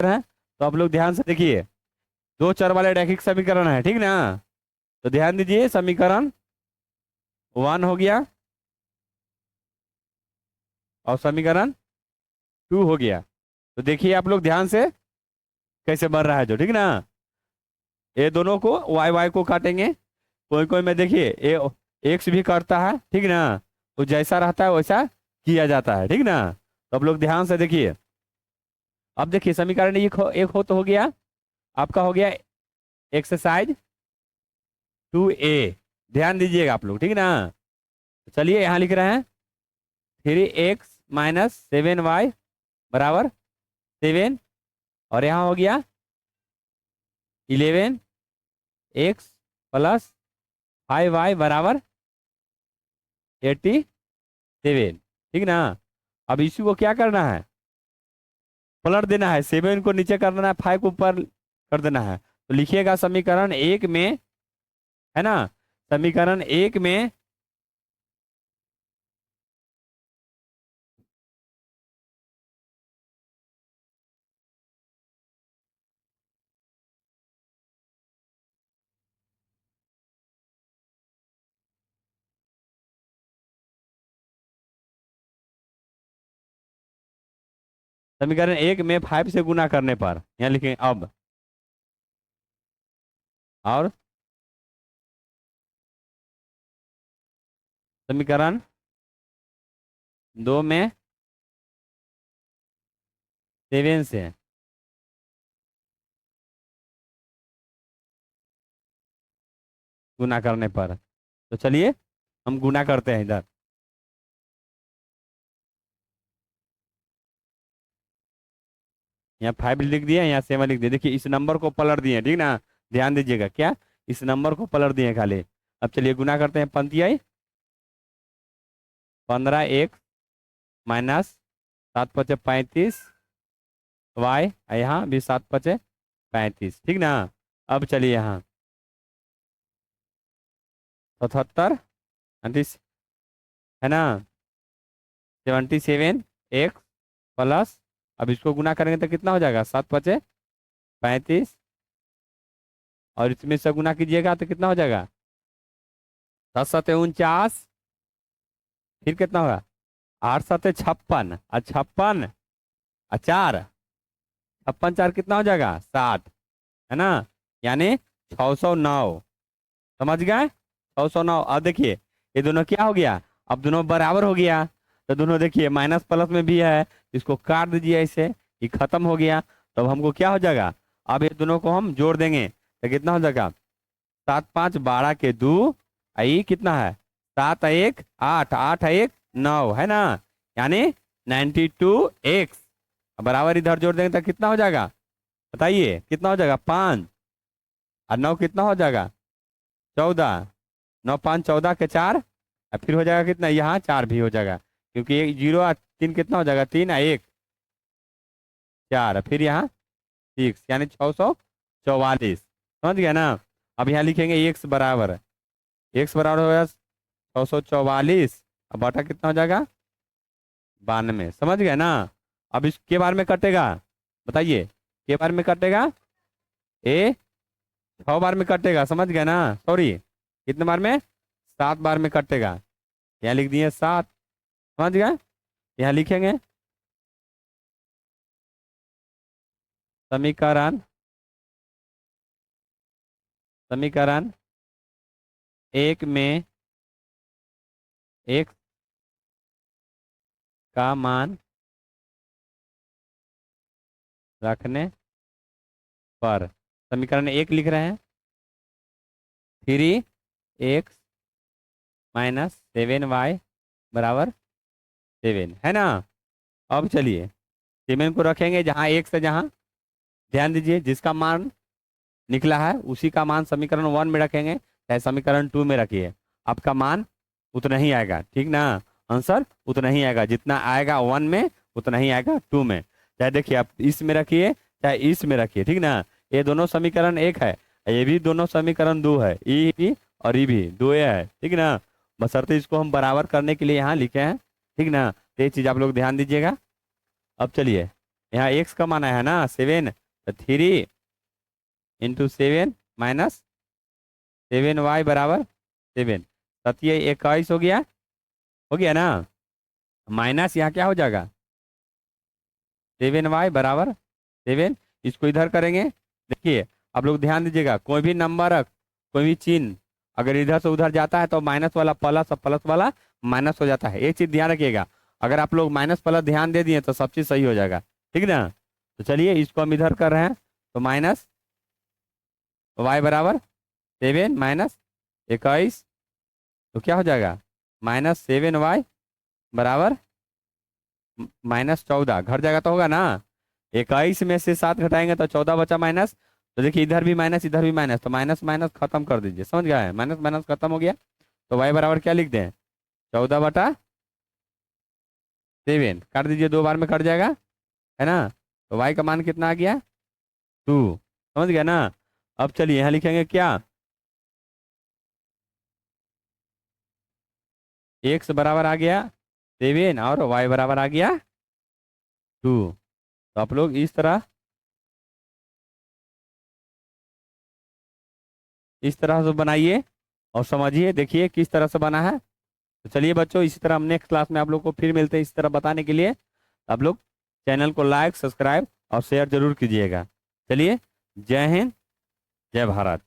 है। तो आप लोग ध्यान से देखिए, दो चर वाले रैखिक समीकरण है, ठीक ना। तो ध्यान दीजिए, समीकरण 1 हो गया और समीकरण 2 हो गया। तो देखिए आप लोग ध्यान से कैसे बन रहा है जो, ठीक ना। ये दोनों को वाई वाई को काटेंगे, कोई कोई में देखिए ये एक्स भी काटता है, ठीक ना। तो जैसा रहता है वैसा किया जाता है, ठीक ना। तो आप लोग ध्यान से देखिए, अब देखिए समीकरण एक हो तो हो गया, आपका हो गया एक्सरसाइज 2A। ध्यान दीजिएगा आप लोग, ठीक ना। तो चलिए यहाँ लिख रहे हैं 3x - 7y बराबर 7, और यहाँ हो गया 11x + 5y बराबर 87, ठीक ना। अब इसी को क्या करना है, पलट देना है, 7 को नीचे कर देना है, 5 को ऊपर कर देना है। तो लिखिएगा समीकरण एक में, है ना, समीकरण एक में समीकरण एक में 5 से गुना करने पर यहाँ लिखेंगे अब, और समीकरण 2 में 7 से गुना करने पर। तो चलिए हम गुना करते हैं इधर। यहाँ 5 लिख दिया, यहाँ 7 लिख दिया। देखिए इस नंबर को पलट दिए, ठीक ना। ध्यान दीजिएगा, क्या इस नंबर को पलट दिए खाली। अब चलिए गुना करते हैं, पंक्ति आई 15x - 7×5=35 y, यहाँ भी 7×5=35, ठीक ना। अब चलिए यहाँ 77, है ना, 77x प्लस, अब इसको गुना करेंगे तो कितना हो जाएगा, 7×5=35, और इसमें से गुना कीजिएगा तो कितना हो जाएगा, 7×7=49, फिर कितना होगा, 8×7=56, और 56 और 4, 56×4 कितना हो जाएगा, 60, है ना, यानी 609। समझ गए, 609। अब देखिए ये दोनों क्या हो गया, अब दोनों बराबर हो गया। तो दोनों देखिए माइनस प्लस में भी है, इसको काट दीजिए ऐसे, ये खत्म हो गया। तो अब हमको क्या हो जाएगा, अब ये दोनों को हम जोड़ देंगे तो कितना हो जाएगा, 7×5=12 आई कितना है, 7×1=8, 8×1=9, है ना, यानी 92x। बराबर इधर जोड़ देंगे तो कितना हो जाएगा, बताइए कितना हो जाएगा, 5 और 9 कितना हो जाएगा, 14, 9×5=14 के 4, और फिर हो जाएगा कितना, यहाँ 4 भी हो जाएगा, क्योंकि एक 0 और 3 कितना हो जाएगा, 3 और 1 4, फिर यहाँ 6, यानी 644। समझ गया ना। अब यहाँ लिखेंगे x बराबर हो गया 644, अब बटा कितना हो जाएगा, 92। समझ गए ना। अब इसके बारे में कटेगा, बताइए के बार में कटेगा, ए 6 बार में कटेगा, समझ गए ना, सॉरी कितने बार में, 7 बार में कटेगा। यहाँ लिख दिए 7, समझ गए। यहाँ लिखेंगे समीकरण समीकरण एक में x का मान रखने पर, समीकरण एक लिख रहे हैं 3x - 7y बराबर 7, है ना। अब चलिए 7 को रखेंगे जहाँ x है, जहाँ ध्यान दीजिए जिसका मान निकला है उसी का मान समीकरण 1 में रखेंगे, चाहे समीकरण 2 में रखिए, आपका मान उतना ही आएगा, ठीक ना। आंसर उतना ही आएगा, जितना आएगा 1 में उतना ही आएगा 2 में। चाहे देखिए आप इसमें रखिए चाहे इसमें रखिए, ठीक ना। ये दोनों समीकरण एक है, ये भी दोनों समीकरण 2 है, ई भी और ई भी 2 है, ठीक ना। बशर्ते इसको हम बराबर करने के लिए यहाँ लिखे हैं, ठीक ना। तो ये चीज आप लोग ध्यान दीजिएगा। अब चलिए यहाँ एक्स का माना है ना 7, तो 3 × 7 माइनस 7y बराबर 7, 7 21 हो गया ना। माइनस यहाँ क्या हो जाएगा 7y बराबर 7, इसको इधर करेंगे। देखिए आप लोग ध्यान दीजिएगा, कोई भी नंबर कोई भी चिन्ह अगर इधर से उधर जाता है तो माइनस वाला प्लस और प्लस वाला माइनस हो जाता है। एक चीज ध्यान रखिएगा, अगर आप लोग माइनस प्लस ध्यान दे दिए तो सब चीज सही हो जाएगा, ठीक ना। तो चलिए इसको हम इधर कर रहे हैं, तो माइनस y बराबर 7 माइनस 21, तो क्या हो जाएगा -7y बराबर -14, घट जाएगा तो होगा ना। 21 में से 7 घटाएंगे तो 14 बचा माइनस, तो देखिए इधर भी माइनस इधर भी माइनस, तो माइनस माइनस खत्म कर दीजिए, समझ गया है, माइनस माइनस खत्म हो गया। तो y बराबर क्या लिख दें 14/7, काट दीजिए, 2 बार में कट जाएगा, है ना। तो y का मान कितना आ गया 2, समझ गया ना। अब चलिए यहाँ लिखेंगे क्या, x बराबर आ गया 7 और y बराबर आ गया 2। तो आप लोग इस तरह से बनाइए और समझिए, देखिए किस तरह से बना है। तो चलिए बच्चों, इसी तरह हम नेक्स्ट क्लास में आप लोग को फिर मिलते हैं इस तरह बताने के लिए। आप लोग चैनल को लाइक सब्सक्राइब और शेयर जरूर कीजिएगा। चलिए, जय हिंद, जय भारत।